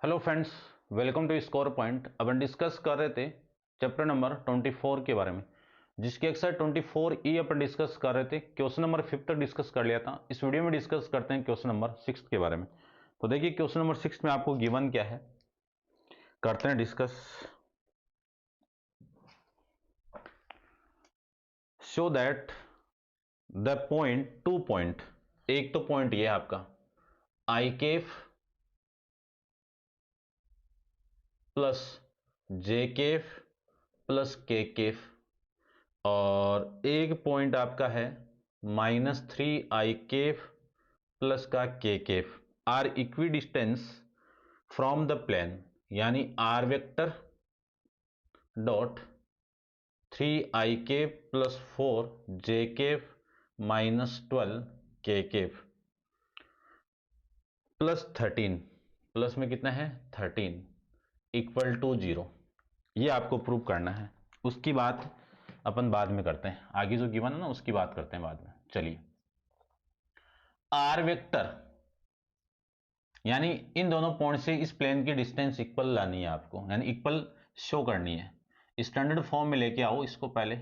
Hello friends, welcome to score point. अब हम discuss कर रहे थे चैप्टर नंबर 24 के बारे में, जिसकी एक्सरसाइज 24E अपन डिस्कस कर रहे थे। क्वेश्चन नंबर 5 तक डिस्कस कर लिया था। इस वीडियो में डिस्कस करते हैं क्वेश्चन नंबर 6 के बारे में। तो देखिए क्वेश्चन नंबर 6 में आपको गिवन क्या है, करते हैं discuss. Show that the point, 2 point, एक तो पॉइंट ये है आपका आई केफ प्लस जे केफ प्लस के केफ, और एक पॉइंट आपका है -3 i केफ प्लस का K cap, are equidistance from the plane, यानी are vector dot 3 i cap plus 4 j cap -12 K Kaif plus 13, plus में कितना है 13 इक्वल टू 0। ये आपको प्रूव करना है। उसकी बात अपन बाद में करते हैं, आगे जो गिवन है ना उसकी बात करते हैं बाद में। चलिए, आर वेक्टर यानी इन दोनों पॉइंट से इस प्लेन की डिस्टेंस इक्वल लानी है आपको, यानी इक्वल शो करनी है। स्टैंडर्ड फॉर्म में लेके आओ इसको पहले।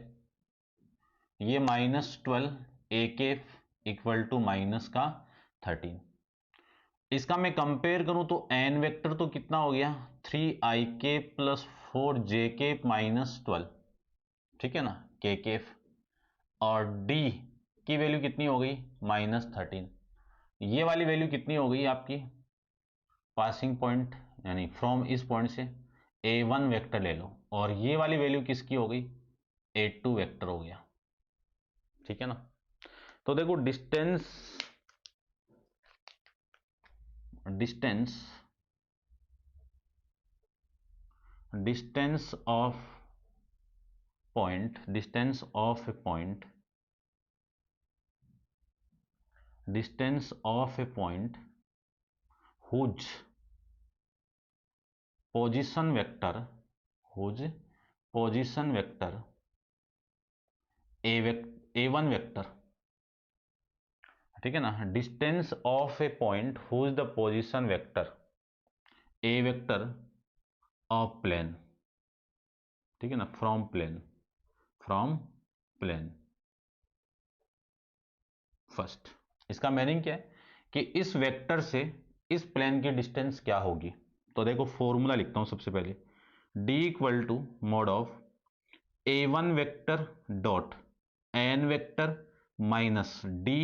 ये -12 ए केफ इक्वल टू माइनस का 13। इसका मैं कंपेयर करूं तो एन वेक्टर तो कितना हो गया 3 i cap plus 4 j cap -12, ठीक है ना, के केफ। और डी की वैल्यू कितनी हो गई -13। ये वाली वैल्यू कितनी हो गई आपकी पासिंग पॉइंट, यानी फ्रॉम इस पॉइंट से a1 वेक्टर ले लो, और ये वाली वैल्यू किसकी हो गई a2 वेक्टर हो गया, ठीक है ना। तो देखो distance distance distance of point, distance of a point, distance of a point whose position vector, whose position vector a1 vector, ठीक है ना। Distance of a point whose the position vector A vector of plane, ठीक है ना, from plane, from plane first. इसका meaning क्या है कि इस वेक्टर से इस प्लेन की डिस्टेंस क्या होगी। तो देखो फॉर्मूला लिखता हूं सबसे पहले, d equal to mod of a1 vector dot n vector minus d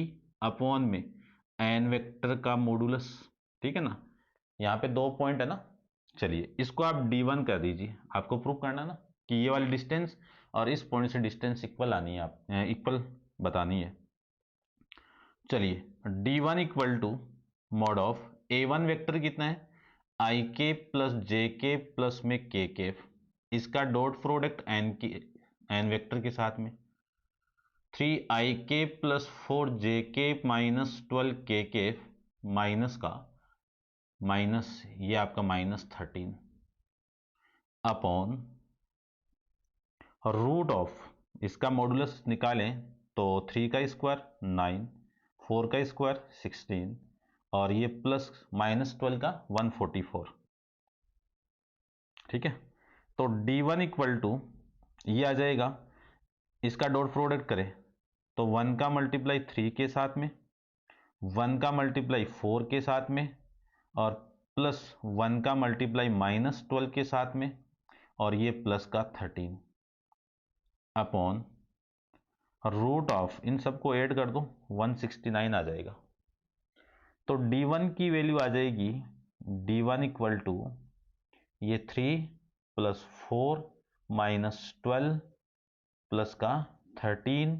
upon में n वेक्टर का मॉडुलस, ठीक है ना। यहाँ पे 2 पॉइंट है ना, चलिए इसको आप d1 कर दीजिए। आपको प्रूव करना ना कि ये वाली डिस्टेंस और इस पॉइंट से डिस्टेंस इक्वल आनी है, आप इक्वल बतानी है। चलिए d1 equal to mod of a1 vector कितना है i के प्लस जे के प्लस में के केफ, इसका डॉट प्रोडक्ट n वेक्टर के साथ में 3 i के प्लस 4 j के -12 के केफ माइनस का माइनस, ये आपका -13 अपॉन रूट ऑफ, इसका मॉडुलस निकालें तो 3 का स्क्वायर 9, 4 का स्क्वायर 16, और ये प्लस -12 का 144, ठीक है। तो d1 इक्वल टू ये आ जाएगा, इसका डॉट प्रोडक्ट करें तो 1 का मल्टीप्लाई 3 के साथ में, 1 का मल्टीप्लाई 4 के साथ में, और प्लस 1 का मल्टीप्लाई -12 के साथ में, और ये प्लस का 13 अपॉन रूट ऑफ, इन सबको ऐड कर दो 169 आ जाएगा। तो d1 की वैल्यू आ जाएगी d1 इक्वल टू ये 3 प्लस 4 -12 प्लस का 13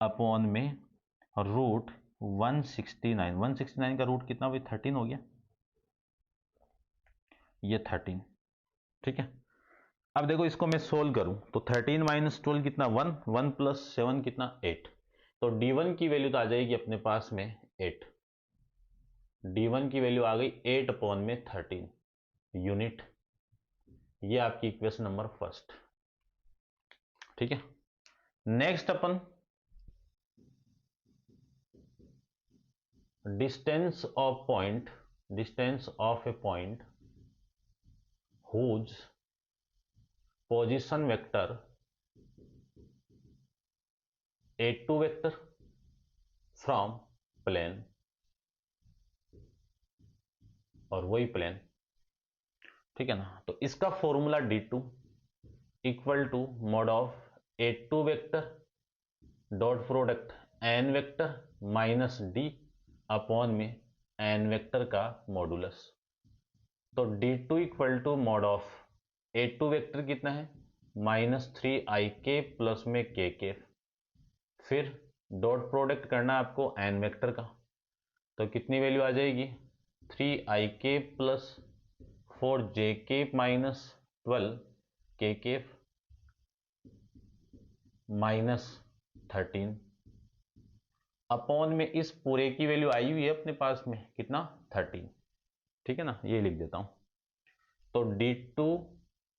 अपॉन में रूट 169 का रूट कितना भाई 13 हो गया, ये 13, ठीक है। अब देखो इसको मैं सोल्व करूं तो 13 - 12 कितना 1, 1 प्लस 7 कितना 8। तो d1 की वैल्यू तो आ जाएगी अपने पास में 8, d1 की वैल्यू आ गई 8 अपॉन में 13 यूनिट। ये आपकी इक्वेशन नंबर फर्स्ट, ठीक है। Next upon distance of point, distance of a point whose position vector A2 vector from plane, और वही प्लेन, ठीक है ना। तो इसका formula D2 equal to mod of A2 vector dot product N vector minus D upon में N vector का modulus. तो D2 equal to mod of A2 vector कितना है, -3ik प्लस में k, फिर डॉट प्रोडक्ट करना आपको एन वेक्टर का, तो कितनी वैल्यू आ जाएगी, 3ik plus 4jk minus 12k minus 13 upon में इस पूरे की वैल्यू आई हुई है अपने पास में कितना, 13, ठीक है ना। ये लिख देता हूं। तो D2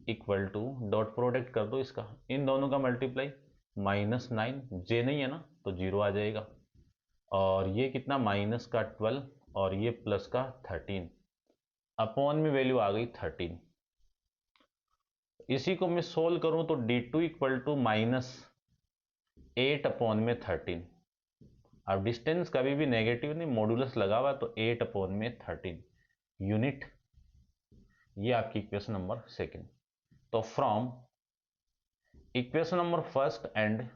equal to dot product कर दो इसका, इन दोनों का मल्टीप्लाई, -9, जे नहीं है ना तो 0 आ जाएगा, और ये कितना माइनस का 12 और ये प्लस का 13 अपॉन में वैल्यू आ गई 13। इसी को मैं सोल्व करूं तो D2 इक्वल टू -8 अपॉन में 13। अब डिस्टेंस कभी भी नेगेटिव नहीं, मॉडुलस लगा हुआ, तो 8 अपॉन में 13 यूनिट। ये आपकी इक्वेशन नंबर सेकंड। तो from equation number first and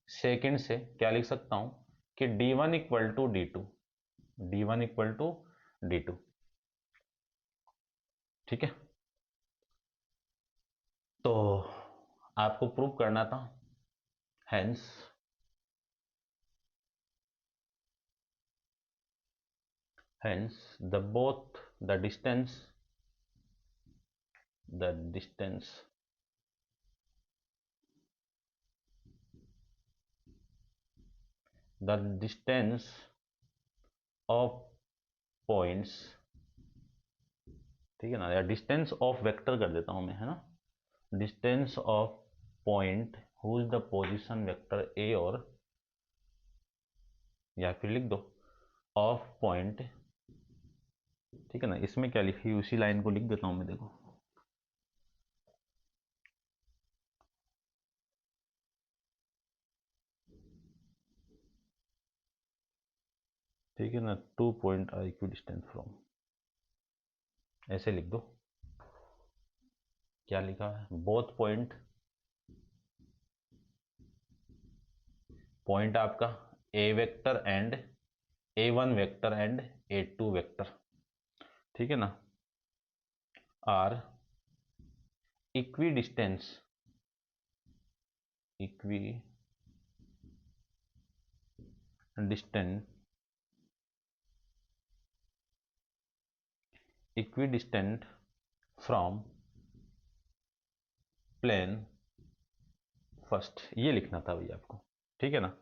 second से क्या लिख सकता हूं कि D1 equal to D2, D1 equal to D2, ठीक है। तो आपको प्रूव करना था, hence the both the distance of points, ठीक है ना, या डिस्टेंस ऑफ वेक्टर कर देता हूं मैं, है ना, distance of point whose the position vector A, और या फिर लिख दो ऑफ पॉइंट, ठीक है ना। इसमें क्या लिखी, उसी लाइन को लिख देता हूं मैं, देखो, ठीक है ना, 2 point are equidistance from, ऐसे लिख दो। क्या लिखा है, बोथ पॉइंट आपका A vector and A1 vector and A2 vector, ठीक है ना, are equidistance equidistant from plane first, ये लिखना था भैया आपको, ठीक है ना।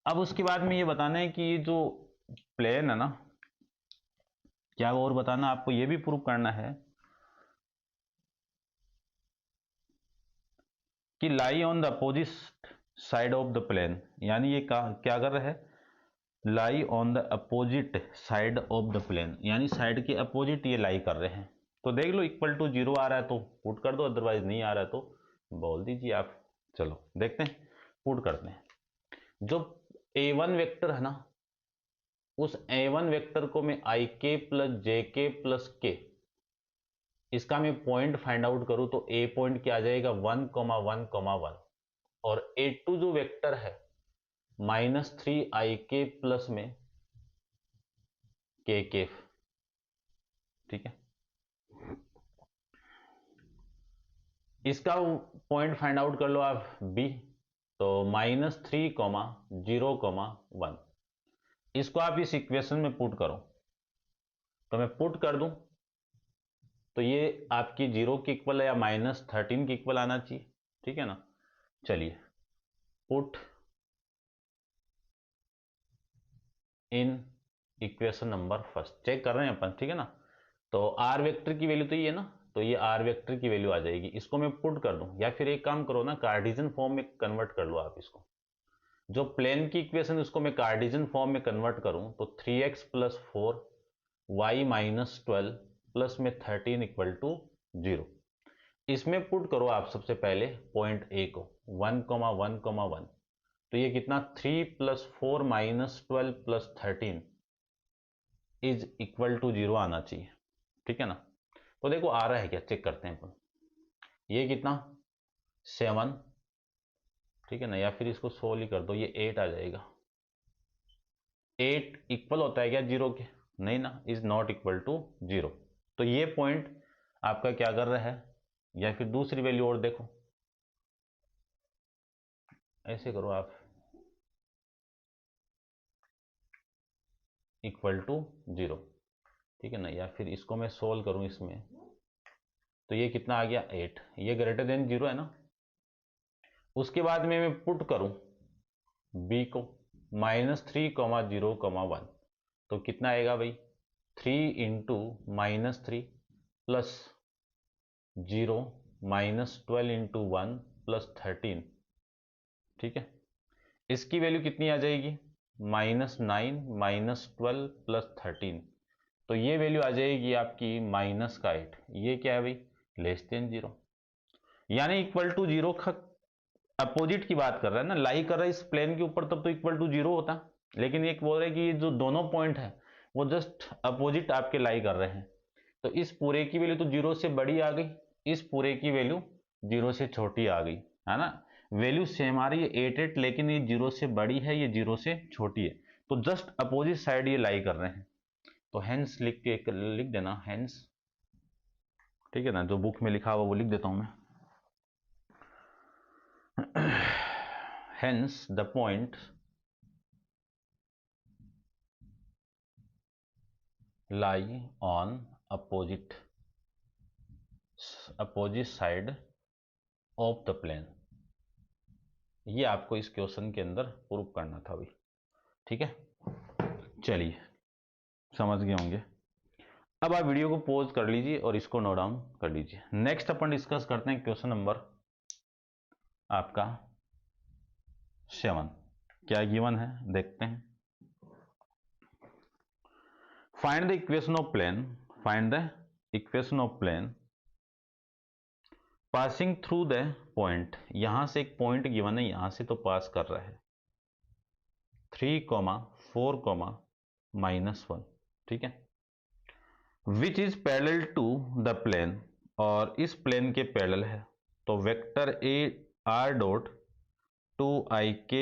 अब उसके बाद में ये बताना है कि ये जो प्लेन है ना, क्या और बताना आपको, ये भी प्रूव करना है कि lie on the opposite side of the plane, यानी ये क्या कर रहा है, lie on the opposite side of the plane, यानी साइड के अपोजिट ये लाई कर रहे हैं। तो देख लो, इक्वल टू 0 आ रहा है तो पुट कर दो, अदरवाइज नहीं आ रहा है तो बोल दीजिए आप। चलो देखते हैं, पुट करते हैं। जो A1 वेक्टर है ना, उस A1 वेक्टर को मैं ik plus jk plus k, इसका मैं पॉइंट फाइंड आउट करूं तो A पॉइंट क्या आ जाएगा, 1,1,1, और A2 जो वेक्टर है -3ik प्लस में k, ठीक है। इसका पॉइंट फाइंड आउट कर लो आप B, तो -3,0,1, इसको आप इस इक्वेशन में पुट करो, तो मैं पुट कर दूं तो ये आपकी 0 के इक्वल है या -13 के इक्वल आना चाहिए, ठीक है ना। चलिए, put in equation number first, check कर रहे हैं अपन, ठीक है ना। तो आर वेक्टर की वैल्यू तो ये है ना, तो ये आर वेक्टर की वैल्यू आ जाएगी, इसको मैं पुट कर दूं, या फिर एक काम करो ना, कार्टेशियन फॉर्म में कन्वर्ट कर लो आप इसको। जो प्लेन की इक्वेशन उसको मैं कार्टेशियन फॉर्म में कन्वर्ट करूं तो 3x plus 4 y minus 12 plus में 13 इक्वल टू 0, इसमें पुट करो आप सबसे पहले पॉइंट ए को 1,1,1, तो ये कितना 3 + 4 - 12 + 13 इज इक्वल टू 0 आना चाहिए, ठीक है ना। तो देखो आ रहा है क्या, चेक करते हैं अपन। ये कितना 7, ठीक है ना, या फिर इसको 16 ही कर दो, ये 8 आ जाएगा। 8 इक्वल होता है क्या 0 के, नहीं ना, इज नॉट इक्वल टू 0। तो ये पॉइंट आपका क्या कर रहा है, या फिर दूसरी वैल्यू और देखो, ऐसे करो आप, इक्वल टू 0, ठीक है ना, या फिर इसको मैं सोल्व करूं इसमें, तो ये कितना आ गया 8, ये ग्रेटर देन 0 है ना। उसके बाद में मैं पुट करूं b को -3,0,1, तो कितना आएगा भाई 3 × -3 प्लस 0 -12 × 1 प्लस 13, ठीक है। इसकी वैल्यू कितनी आ जाएगी -9 -12 प्लस 13, तो ये वैल्यू आ जाएगी आपकी -8। ये क्या है भाई लेस देन 0, यानी इक्वल टू 0 का अपोजिट की बात कर रहा है ना, लाई कर रहा है इस प्लेन के ऊपर, तब तो इक्वल टू 0 होता। लेकिन एक बोल रहा है कि ये जो दोनों पॉइंट है वो जस्ट अपोजिट आपके लाई कर रहे हैं, तो इस पूरे की वैल्यू तो 0 से बड़ी आ गई, इस पूरे की वैल्यू 0 से छोटी आ गई, है ना। वैल्यू सेम आ रही है 8, लेकिन ये 0 से बड़ी है, ये 0 से छोटी है, तो जस्ट अपोजिट साइड ये लाई कर रहे हैं। तो हेंस लिख देना हेंस, ठीक है ना, जो बुक में लिखा हुआ वो लिख देता हूं मैं। hence the point lie on opposite side of the plane। ये आपको इस क्वेश्चन के अंदर प्रूव करना था भाई, ठीक है। चलिए समझ गए होंगे। अब आप वीडियो को पॉज कर लीजिए और इसको नोट डाउन कर लीजिए। नेक्स्ट अपन डिस्कस करते हैं क्वेश्चन नंबर आपका 7। क्या गिवन है देखते हैं। Find the equation of plane, find the equation of plane passing through the point. यहां से एक पॉइंट गिवन है, यहां से तो पास कर रहा है 3, 4, -1, ठीक है। Which is parallel to the plane, और इस प्लेन के पैरेलल है, तो vector A R dot 2ik -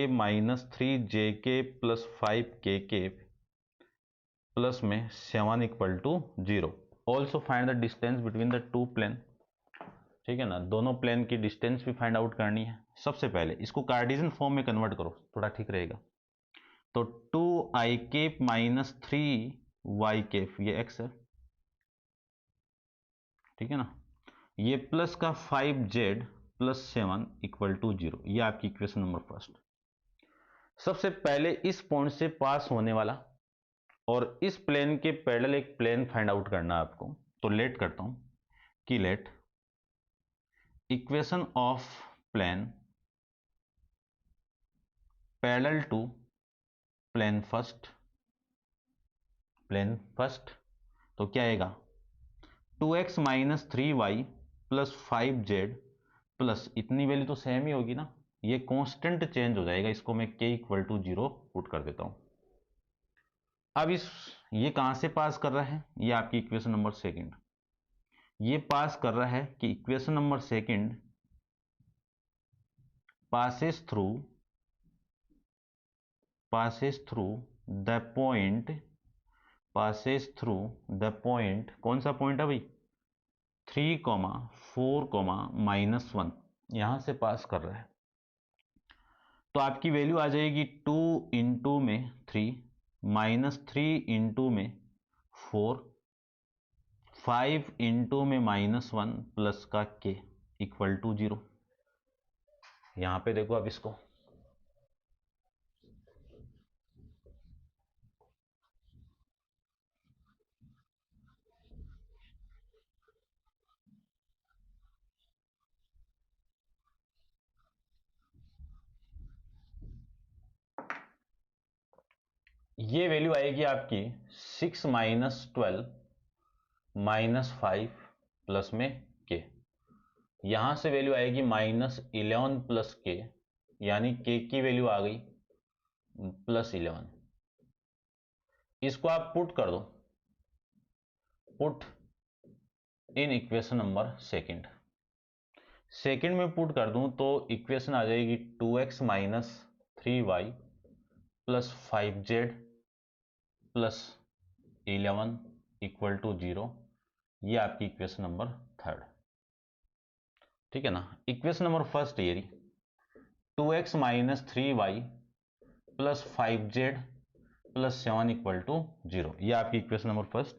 3jk + 5kk plus में 7 = 0। Also find the distance between the two plane, ठीक है ना, दोनों प्लेन की डिस्टेंस भी फाइंड आउट करनी है। सबसे पहले इसको कार्टेशियन फॉर्म में कन्वर्ट करो, थोड़ा ठीक रहेगा। तो 2ik - 3yk, ये x है, ठीक है ना, ये प्लस का 5z + 7 = 0। ये आपकी इक्वेशन नंबर फर्स्ट। सबसे पहले इस पॉइंट से पास होने वाला और इस प्लेन के पैरेलल एक प्लेन फाइंड आउट करना है आपको। तो लेट करता हूं कि let equation of plane parallel to plane first, तो क्या आएगा 2x - 3y + 5z प्लस, इतनी वैल्यू तो सेम ही होगी ना, ये कांस्टेंट चेंज हो जाएगा, इसको मैं k = 0 पुट कर देता हूं। अब ये कहां से पास कर रहा है, ये आपकी इक्वेशन नंबर सेकंड। ये पास कर रहा है कि equation number second passes through the point, कौन सा पॉइंट है भाई 3, 4, -1, यहां से पास कर रहा है। तो आपकी वैल्यू आ जाएगी 2 × में 3 -3 × में 4 5 × में -1 प्लस का k = 0। यहां पे देखो आप इसको, ये वैल्यू आएगी आपकी 6 - 12 - 5 प्लस में k। यहां से वैल्यू आएगी -11 प्लस के, यानी के की वैल्यू आ गई +11। इसको आप पुट कर दो, put in equation number second में पुट कर दूं तो इक्वेशन आ जाएगी 2x - 3y + 5z + 11 = 0। ये आपकी इक्वेशन नंबर थर्ड, ठीक है ना। इक्वेशन नंबर फर्स्ट ये रही 2x - 3y + 5z + 7 = 0। ये आपकी इक्वेशन नंबर फर्स्ट।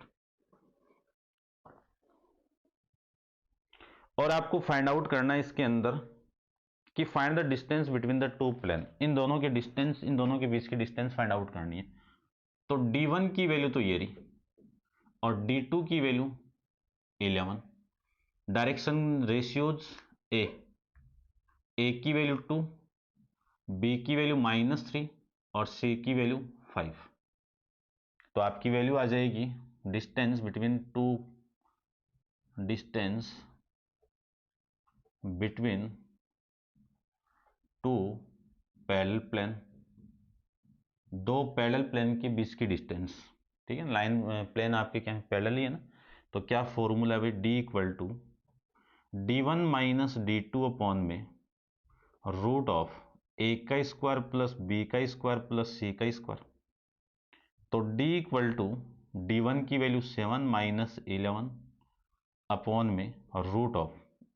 और आपको फाइंड आउट करना है इसके अंदर कि find the distance between the two plane, इन दोनों के डिस्टेंस, इन दोनों के बीच की डिस्टेंस फाइंड आउट करनी है। तो d1 की वैल्यू तो ये रही और d2 की वैल्यू 11। डायरेक्शन रेशियोज ए की वैल्यू 2, बी की वैल्यू -3 और सी की वैल्यू 5। तो आपकी वैल्यू आ जाएगी distance between two parallel plane, दो पैरेलल प्लेन के बीच की डिस्टेंस, ठीक है। लाइन प्लेन आपके क्या पैरेलल ही है ना। तो क्या फॉर्मूला है, d = d1 - d2 अपॉन में √ a का स्क्वायर प्लस b का स्क्वायर प्लस c का स्क्वायर। तो d = d1 की वैल्यू 7 - 11 अपॉन में √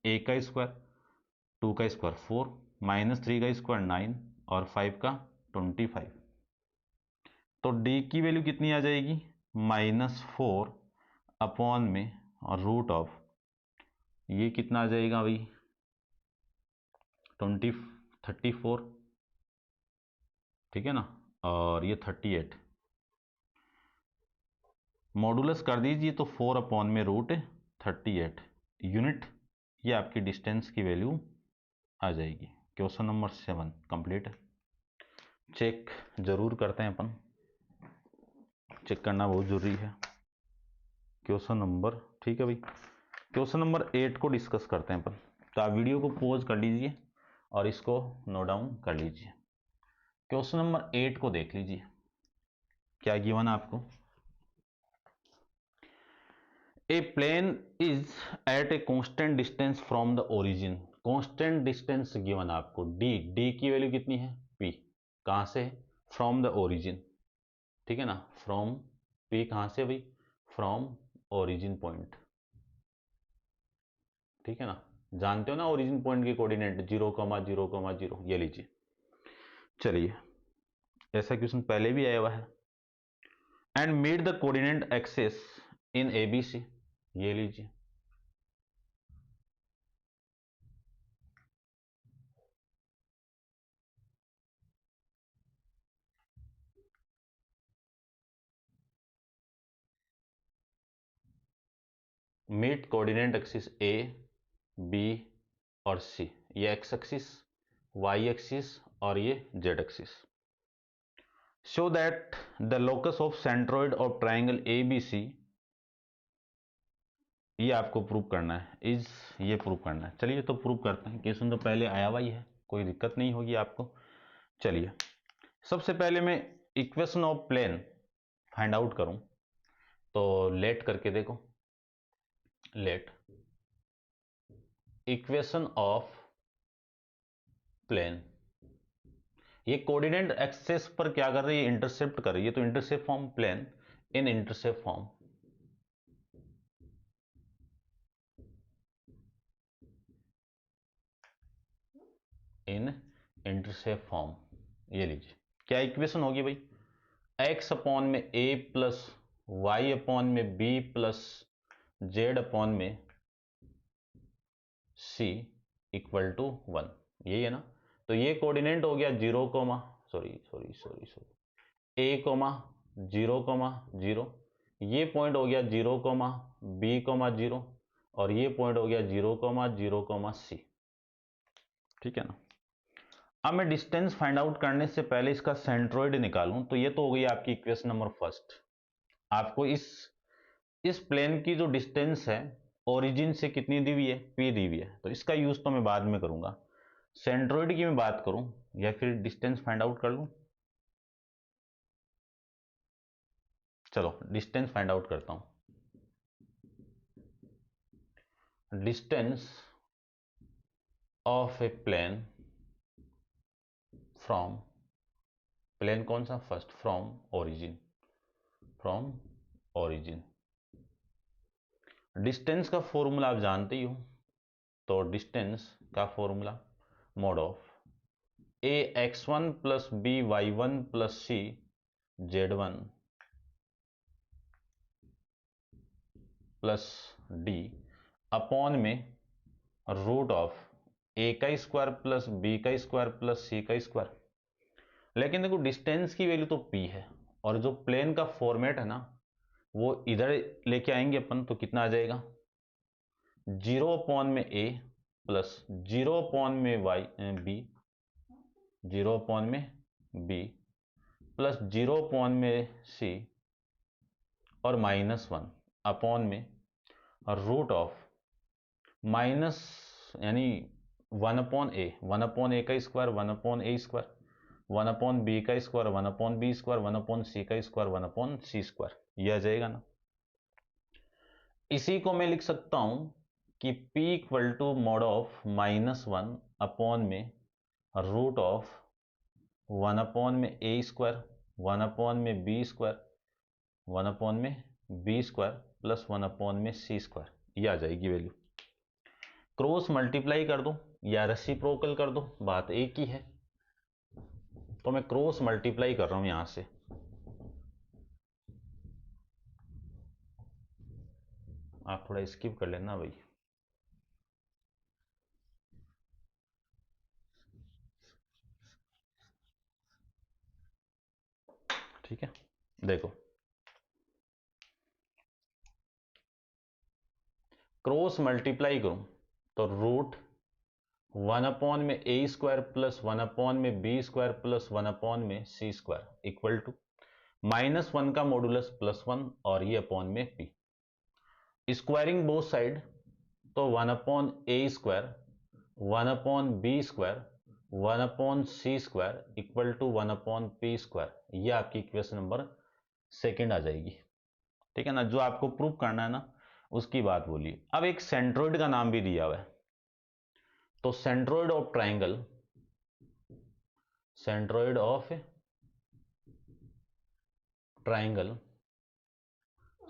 a का स्क्वायर 2 का स्क्वायर 4 -3 का स्क्वायर 9 और 5 का 25। तो d की वैल्यू कितनी आ जाएगी -4 अपॉन में √ ये कितना आ जाएगा भाई 34, ठीक है ना, और ये 38। मॉडुलस कर दीजिए तो 4 अपॉन में √38 यूनिट। ये आपकी डिस्टेंस की वैल्यू आ जाएगी। क्वेश्चन नंबर 7 कंप्लीट है। चेक जरूर करते हैं अपन, चेक करना बहुत जरूरी है क्वेश्चन नंबर, ठीक है भाई। क्वेश्चन नंबर 8 को डिस्कस करते हैं अपन। तो आप वीडियो को पॉज कर लीजिए और इसको नोट डाउन कर लीजिए। क्वेश्चन नंबर 8 को देख लीजिए, क्या गिवन है आपको। A plane is at a constant distance from the origin. Constant distance given आपको, डी की वैल्यू कितनी है p, कहां से, फ्रॉम द ओरिजिन, ठीक है ना। फ्रॉम p कहां से भाई, फ्रॉम ओरिजिन पॉइंट, ठीक है ना। जानते हो ना ओरिजिन पॉइंट के कोऑर्डिनेट 0,0,0, ये लीजिए। चलिए, ऐसा क्वेश्चन पहले भी आया हुआ है। And meet the coordinate axis in ABC, ये लीजिए। Meet coordinate axis A, B और C, ये एक्स एक्सिस, वाई एक्सिस और ये Z axis. Show that the locus of centroid of triangle ABC, ये आपको प्रूव करना है, ये प्रूव करना है। चलिए तो प्रूव करते हैं। क्वेश्चन तो पहले आया हुआ ही है, कोई दिक्कत नहीं होगी आपको। चलिए, सबसे पहले मैं equation of plane find out करूं तो लेट करके देखो, लेट इक्वेशन ऑफ प्लेन, ये कोऑर्डिनेट एक्सिस पर क्या कर रही है, इंटरसेप्ट कर रही है। तो इंटरसेप्ट फॉर्म प्लेन इन इंटरसेप्ट फॉर्म, इन इंटरसेप्ट फॉर्म, ये लीजिए। क्या इक्वेशन होगी भाई, x अपॉन में a प्लस वाई अपॉन में b प्लस जेड अपॉन में c = 1, यही है ना। तो ये कोऑर्डिनेट हो गया 0, a, 0,0, ये पॉइंट हो गया 0,b,0 और ये पॉइंट हो गया 0,0,c, ठीक है ना। अब मैं डिस्टेंस फाइंड आउट करने से पहले इसका सेंट्रोइड निकालूं तो ये तो हो गई आपकी इक्वेशन नंबर फर्स्ट। आपको इस प्लेन की जो डिस्टेंस है ओरिजिन से कितनी दी हुई है, p दी हुई है, तो इसका यूज तो मैं बाद में करूंगा। सेंट्रोइड की मैं बात करूं या फिर डिस्टेंस फाइंड आउट कर लूं, चलो डिस्टेंस फाइंड आउट करता हूं। Distance of a plane from, plane कौन सा, first, from origin, from origin. Distance का फॉर्मूला आप जानते ही हो, तो डिस्टेंस का formula mod of A x1 plus B y1 plus C z1 plus D upon में रूट ऑफ ए का स्क्वायर प्लस बी का स्क्वायर प्लस सी का स्क्वायर। लेकिन देखो डिस्टेंस की वैल्यू तो p है, और जो प्लेन का फॉर्मेट है ना वो इधर लेके आएंगे अपन, तो कितना आ जाएगा, 0 में a प्लस 0 में y b, 0 में b प्लस 0 में c और -1 अपॉन में रूट ऑफ माइनस यानी 1/a, 1/a का स्क्वायर, 1/a स्क्वायर, 1/b का स्क्वायर, 1/b स्क्वायर, 1/c का स्क्वायर, 1/c स्क्वायर, यह आ जाएगा ना। इसी को मैं लिख सकता हूं कि p equal to mod of -1 upon में रूट ऑफ 1 में a स्क्वायर, 1 में b स्क्वायर, 1 में b स्क्वायर प्लस 1 में c स्क्वायर, ये आ जाएगी वैल्यू। क्रॉस मल्टीप्लाई कर दो या रेसिप्रोकल कर दो, बात एक ही है। तो मैं क्रॉस मल्टीप्लाई कर रहा हूं यहां से, आप थोड़ा स्किप कर लेना भाई। ठीक है, देखो क्रॉस मल्टीप्लाई करूं तो रूट 1 में a स्क्वायर प्लस 1 में b स्क्वायर प्लस 1 में c स्क्वायर इक्वल टू -1 का मॉडुलस +1 और ये अपॉन में p, स्क्वायरिंग बोथ साइड, तो 1/a square, 1/b square, 1/c square equal to 1/p square, ये आपकी इक्वेशन नंबर सेकंड आ जाएगी। ठीक है ना, जो आपको प्रूव करना है ना उसकी बात बोलिए। अब एक सेंट्रोइड का नाम भी दिया हुआ है, तो centroid of triangle, centroid of triangle,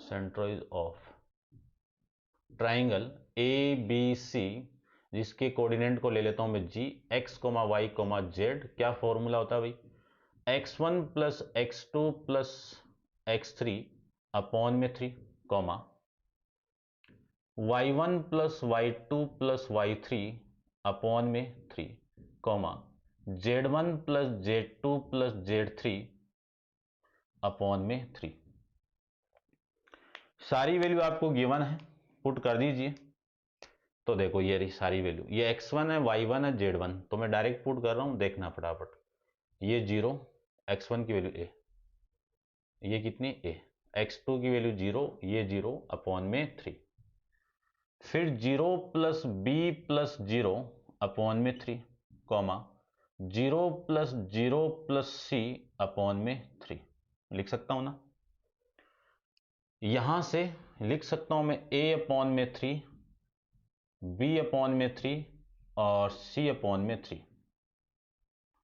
centroid of triangle A B C, जिसके कोऑर्डिनेट को ले लेता हूं मैं जी, एक्स वाई जेड, क्या फॉर्मूला होता है भाई, x1 plus x2 plus x3 upon में 3, y1 plus y2 plus y3 upon में 3, z1 plus z2 plus z3 upon में 3। सारी वैल्यू आपको गिवन है, पुट कर दीजिए। तो देखो ये रही सारी वैल्यू, ये x1 है, y1 है, z1, तो मैं डायरेक्ट पुट कर रहा हूं, देखना फटाफट। ये 0, x1 की वैल्यू a, ये कितनी a, x2 की वैल्यू 0, ये 0 अपॉन में 3, फिर 0 प्लस b प्लस 0 अपॉन में 3, 0 प्लस 0 प्लस c अपॉन में 3, लिख सकता हूं ना। यहां से लिख सकता हूं मैं a अपॉन में 3, b अपॉन में 3 और c अपॉन में 3।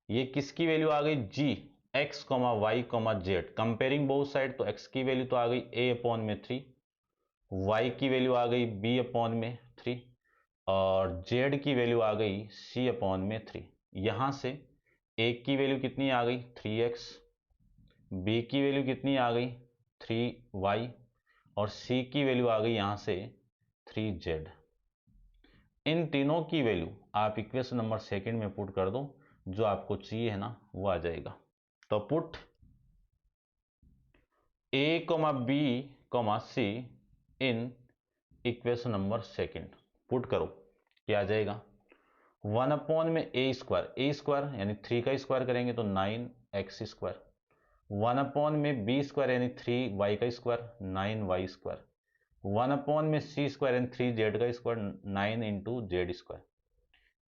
ये किसकी वैल्यू आ गई, g, x, y, z, comparing both side, तो x की वैल्यू तो आ गई a अपॉन में 3, y की वैल्यू आ गई b अपॉन में 3 और z की वैल्यू आ गई c अपॉन में 3। यहां से a की वैल्यू कितनी आ गई 3x, b की वैल्यू कितनी आ गई 3y और c की वैल्यू आ गई यहां से 3z। इन तीनों की वैल्यू आप इक्वेशन नंबर सेकंड में पुट कर दो, जो आपको चाहिए है ना वो आ जाएगा। तो put a, b, c in equation number second, put करो, क्या आ जाएगा, 1 अपॉन में a स्क्वायर यानी 3 का स्क्वायर करेंगे तो 9x स्क्वायर, 1 अपॉन में b स्क्वायर यानी 3y का square 9y square, 1 C square and 3 Z का square 9 into Z square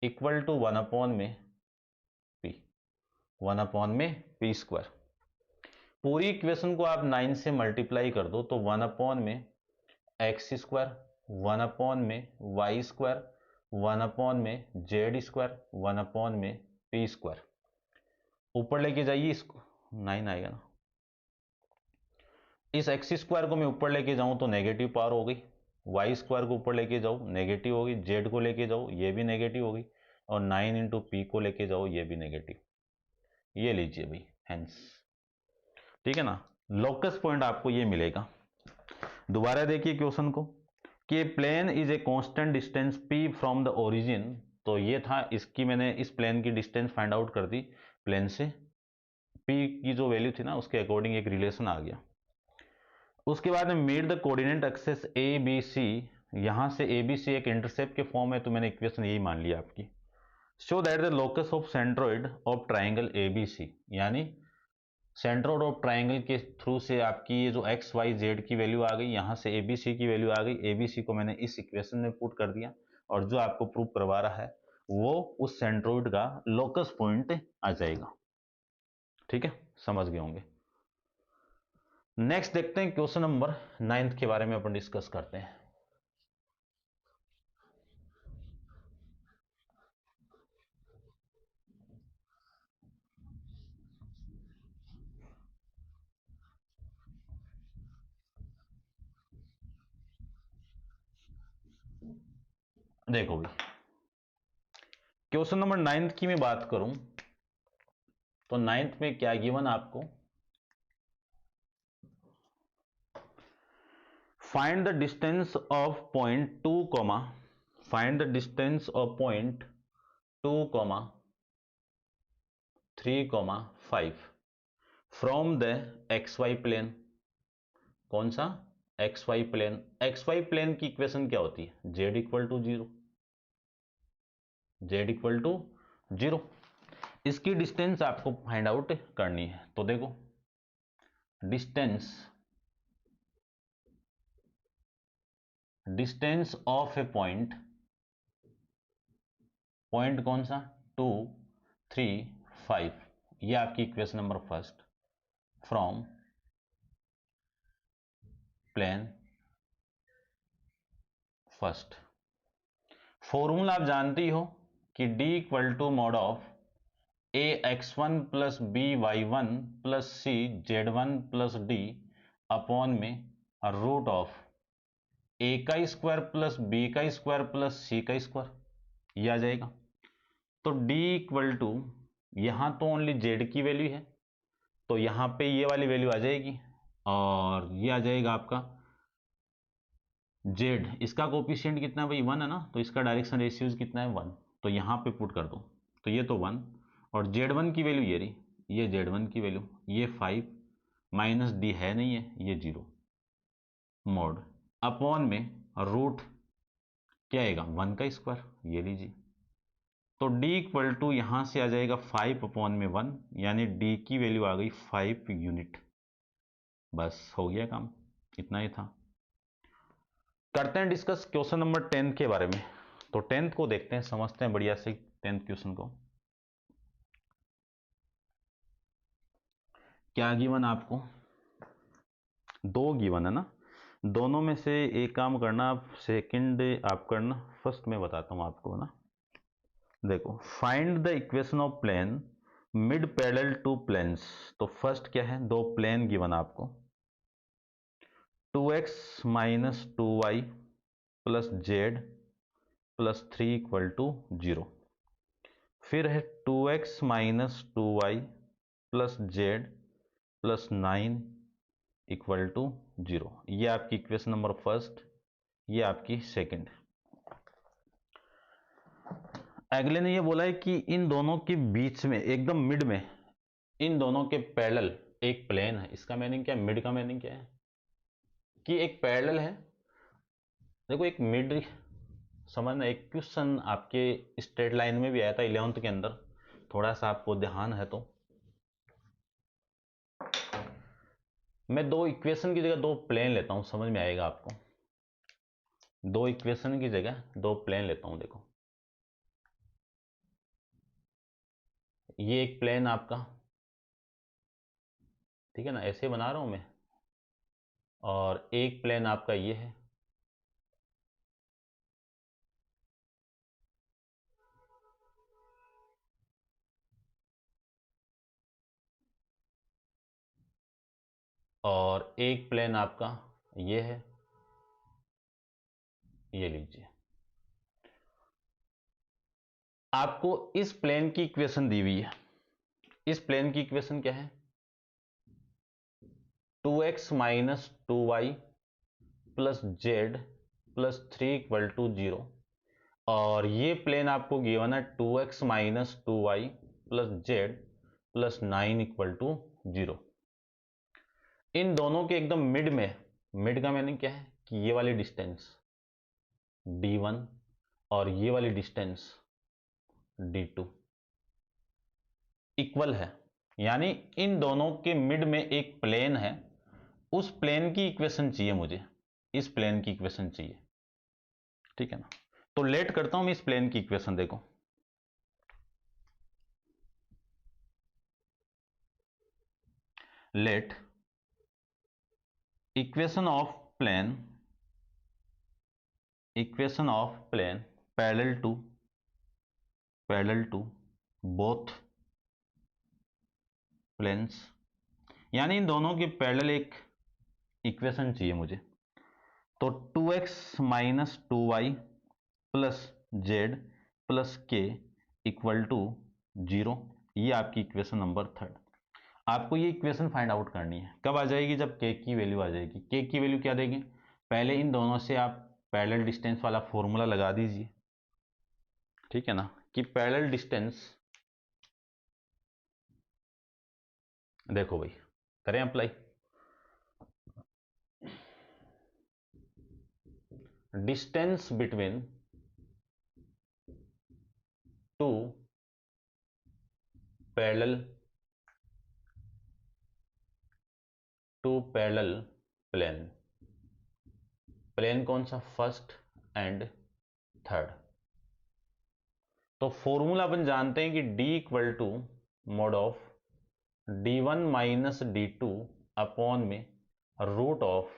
equal to 1 P square. पूरी इक्वेशन को आप 9 से मल्टीप्लाई कर दो तो 1 square, 1 square, 1 Z square, 1 P square. ऊपर लेके जाइए इसको, 9 आएगा ना। इस एक्स स्क्वायर को मैं ऊपर लेके जाऊं तो नेगेटिव पावर हो गई, वाई स्क्वायर को ऊपर लेके जाओ नेगेटिव होगी, जेड को लेके जाओ ये भी नेगेटिव होगी, और 9 इंटू पी को लेके जाओ ये भी नेगेटिव। ये लीजिए भाई हेंस, ठीक है ना। लोकस पॉइंट आपको ये मिलेगा। दोबारा देखिए क्वेश्चन को कि plane is a constant distance P from the origin. तो ये था, इसकी मैंने इस प्लेन की डिस्टेंस फाइंड आउट कर दी, प्लेन से पी की जो वैल्यू थी ना उसके अकॉर्डिंग एक रिलेशन आ गया। उसके बाद में made the coordinate axes A B C, यहां से ए बी सी एक इंटरसेप्ट के फॉर्म में, तो मैंने इक्वेशन यही मान लिया आपकी। Show that the locus of centroid of triangle A B C, यानी सेंट्रोइड ऑफ ट्राइंगल के थ्रू से आपकी ये जो एक्स वाई जेड की वैल्यू आ गई, यहां से ए बी सी की वैल्यू आ गई। ए बी सी को मैंने इस इक्वेशन में पुट कर दिया, और जो आपको प्रूव करवा रहा है वो उस सेंट्रोइड का लोकस पॉइंट आ जाएगा। ठीक है, समझ गए होंगे। नेक्स्ट देखते हैं क्वेश्चन नंबर 9 के बारे में अपन डिस्कस करते हैं। देखो भाई, क्वेश्चन नंबर 9 की मैं बात करूं तो 9 में क्या गिवन आपको, find the distance of point 2 comma, find the distance of point 2 comma 3,5 from the X Y plane. कौन सा? X Y plane. X Y plane की इक्वेशन क्या होती है? Z equal to 0, Z equal to 0। इसकी distance आपको find out करनी है। तो देखो, distance of a point, point कौन सा? 2, 3, 5, ये आपकी equation number first, from plane first. Formula आप जानती हो कि d equal to mod of A x1 plus B y1 plus C z1 plus D upon में रूट ऑफ ए का स्क्वायर प्लस बी का स्क्वायर प्लस सी का square, ये आ जाएगा। तो d इक्वल टू, यहां तो ओनली z की वैल्यू है तो यहां पे ये वाली वैल्यू आ जाएगी, और ये आ जाएगा आपका z। इसका कोफिशिएंट कितना है भाई? 1 है ना, तो इसका डायरेक्शन रेशियोज कितना है? 1। तो यहां पे पुट कर दो, तो ये तो 1, और z1 की वैल्यू ये रही, ये z1 की वैल्यू, ये 5 माइनस डी है नहीं है, ये 0 मोड अपॉन में रूट क्या आएगा? 1 का स्क्वायर, ये लीजिए। तो d इक्वल टू यहां से आ जाएगा 5 अपॉन में 1, यानी d की वैल्यू आ गई 5 यूनिट। बस हो गया काम, इतना ही था। करते हैं डिस्कस क्वेश्चन नंबर 10 के बारे में। तो 10th को देखते हैं, समझते हैं बढ़िया से 10th क्वेश्चन को। क्या गिवन आपको? 2 गिवन है ना, दोनों में से एक काम करना, आप सेकंड आप करना, फर्स्ट मैं बताता हूं आपको ना। देखो, find the equation of plane mid parallel to planes. तो फर्स्ट क्या है? 2 प्लेन गिवन आपको, 2x minus 2y plus Z plus 3 equal to 0। फिर है 2x minus 2y plus Z plus 9 equal to 0। ये आपकी इक्वेशन नंबर फर्स्ट, ये आपकी सेकंड। अगले ने ये बोला है कि इन दोनों के बीच में, एकदम मिड में, इन दोनों के पैरेलल एक प्लेन है। इसका मीनिंग क्या है? मिड का मीनिंग क्या है? कि एक पैरेलल है। देखो, एक मिड समझना, एक क्वेश्चन आपके स्ट्रेट लाइन में भी आया था 11th के अंदर, थोड़ा सा आपको ध्यान है तो। मैं 2 इक्वेशन की जगह 2 प्लेन लेता हूं, समझ में आएगा आपको। दो इक्वेशन की जगह दो प्लेन लेता हूं। देखो ये एक प्लेन आपका, ठीक है ना, ऐसे बना रहा हूं मैं, और एक प्लेन आपका ये है, और एक प्लेन आपका ये है, ये लीजिए। आपको इस प्लेन की इक्वेशन दी हुई है। इस प्लेन की इक्वेशन क्या है? 2x minus 2y plus Z plus 3 equal to 0। और ये प्लेन आपको गिवन है 2x minus 2y plus Z plus 9 equal to 0। इन दोनों के एकदम मिड में, मिड का मीनिंग क्या है कि ये वाली डिस्टेंस d1 और ये वाली डिस्टेंस d2 इक्वल है, यानी इन दोनों के मिड में एक प्लेन है। उस प्लेन की इक्वेशन चाहिए मुझे, इस प्लेन की इक्वेशन चाहिए, ठीक है ना। तो लेट करता हूं मैं इस प्लेन की इक्वेशन। देखो let equation of plane, equation of plane parallel to both planes, यानी इन दोनों के पैरेलल एक इक्वेशन चाहिए मुझे। तो 2x minus 2y plus Z plus के इक्वल टू 0, ये आपकी इक्वेशन नंबर 3। आपको ये इक्वेशन फाइंड आउट करनी है। कब आ जाएगी? जब k की वैल्यू आ जाएगी। k की वैल्यू क्या देंगे? पहले इन दोनों से आप पैरेलल डिस्टेंस वाला फॉर्मूला लगा दीजिए, ठीक है ना, कि पैरेलल डिस्टेंस, देखो भाई करें apply. Distance between two parallel plane, plane कौन सा? First and third. तो फॉर्मूला अपन जानते हैं कि d equal to mod of d1 minus d2 upon में रूट ऑफ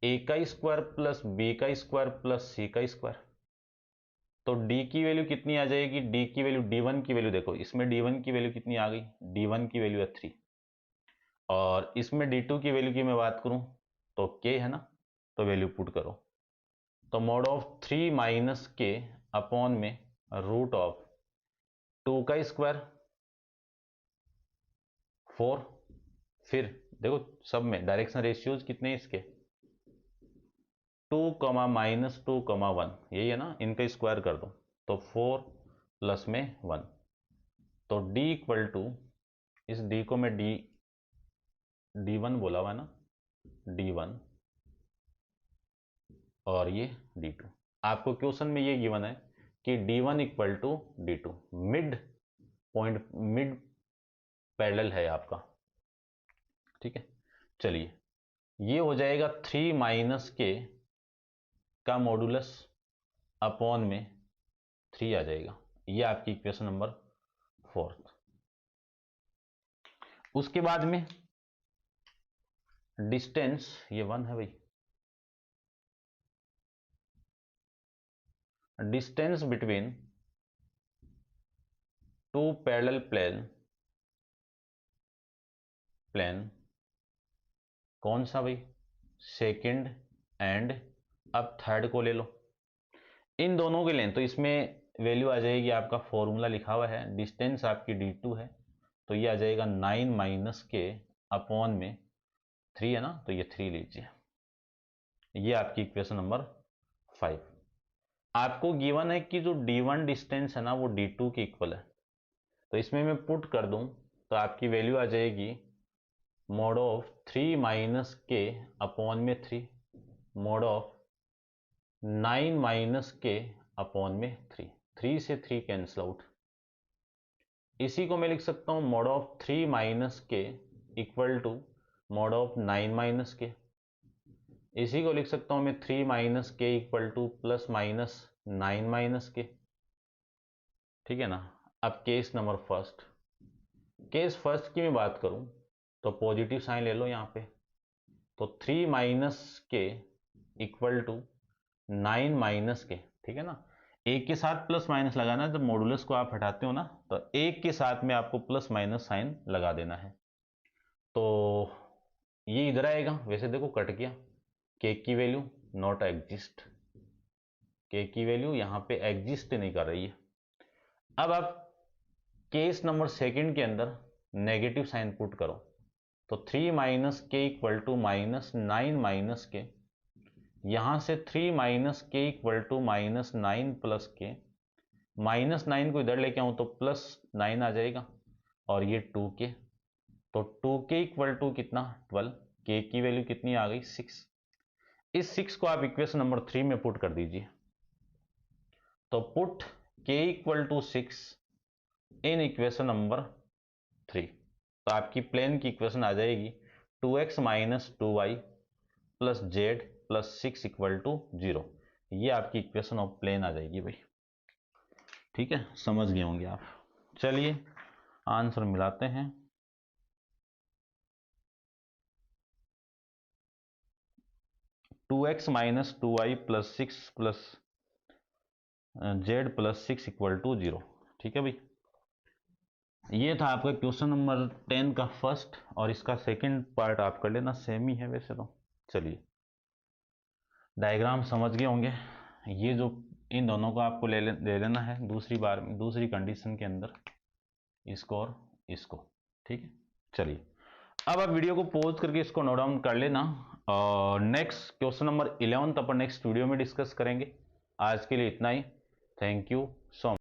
a का स्क्वायर प्लस b का स्क्वायर प्लस c का स्क्वायर। तो d की वैल्यू कितनी आ जाएगी? d की वैल्यू, d1 की वैल्यू देखो, इसमें d1 की वैल्यू कितनी आ गई? d1 की वैल्यू है 3, और इसमें d2 की वैल्यू की मैं बात करूं तो k है ना, तो वैल्यू पुट करो। तो मोड ऑफ 3 माइनस के अपॉन में रूट ऑफ 2 का स्क्वायर 4, फिर देखो सब में डायरेक्शन रेशियोज कितने हैं इसके? 2 कमा माइनस 2 कमा 1, यही है ना, इनका स्क्वायर कर दो तो 4 प्लस में 1। तो d इक्वल टू, इस d को मैं d1 बोला हुआ है ना, d1 और ये d2। आपको क्वेश्चन में ये गिवन है कि d1 equal to d2, mid point, mid parallel है आपका, ठीक है। चलिए ये हो जाएगा 3 माइनस के का मॉडुलस अपॉन में 3 आ जाएगा। ये आपकी इक्वेशन नंबर 4। उसके बाद में डिस्टेंस, ये 1 है भाई, distance between two parallel plane कौन सा भाई? सेकंड एंड, अब थर्ड को ले लो। इन दोनों के लें तो इसमें वैल्यू आ जाएगी, आपका फॉर्मूला लिखा हुआ है, डिस्टेंस आपकी d2 है, तो ये आ जाएगा 9 माइनस के अपॉन में 3 है ना, तो ये 3 लीजिए। ये आपकी इक्वेशन नंबर 5। आपको गिवन है कि जो d1 डिस्टेंस है ना वो d2 के इक्वल है, तो इसमें मैं पुट कर दूं तो आपकी वैल्यू आ जाएगी मोड ऑफ 3 माइनस के अपॉन में 3, मोड ऑफ 9 माइनस के अपॉन में 3, 3 से 3 कैंसिल आउट। इसी को मैं लिख सकता हूं mod of 3 minus K equal to mod of 9 minus K. इसी को लिख सकता हूँ मैं 3 minus K equal two plus minus 9 minus के, ठीक है ना। अब case number first, case first की मैं बात करूं तो पॉजिटिव साइन ले लो यहाँ पे, तो 3 minus K equal to 9 minus के, ठीक है ना। एक के साथ प्लस माइनस लगाना है, जब मॉडुलस को आप हटाते हो ना तो एक के साथ में आपको प्लस माइनस साइन लगा देना है। तो ये इधर आएगा, वैसे देखो कट गया, के की वैल्यू नॉट एग्जिस्ट, के की वैल्यू यहाँ पे एग्जिस्ट नहीं कर रही है। अब आप केस नंबर सेकंड के अंदर नेगेटिव साइन पुट करो, तो 3 minus K equal to minus 9 minus के, यहां से 3 minus K equal to minus 9 plus के, माइनस 9 को इधर लेके आऊं तो प्लस 9 आ जाएगा, और ये 2 के, तो 2 के इक्वल टू कितना 12, के की वैल्यू कितनी आ गई 6। इस 6 को आप इक्वेशन नंबर 3 में पुट कर दीजिए, तो put K equal to 6 in equation number 3, तो आपकी प्लेन की इक्वेशन आ जाएगी 2x minus 2y plus Z plus 6 equal to 0। ये आपकी इक्वेशन ऑफ प्लेन आ जाएगी भाई, ठीक है, समझ गए होंगे आप। चलिए आंसर मिलाते हैं। Two X minus 2y plus 6 plus Z plus 6 equal to 0, ठीक है भाई। ये था आपका क्वेश्चन नंबर 10 का फर्स्ट, और इसका सेकंड पार्ट आप कर लेना, सेम ही है वैसे तो। चलिए डायग्राम समझ गए होंगे, ये जो इन दोनों को आपको ले लेना है दूसरी बार में, दूसरी कंडीशन के अंदर, इसको और इसको, ठीक है। चलिए अब आप वीडियो को पॉज करके इसको नोट डाउन कर लेना, और नेक्स्ट क्वेश्चन नंबर 11 अपन नेक्स्ट वीडियो में डिस्कस करेंगे। आज के लिए इतना ही, थैंक यू सो मच।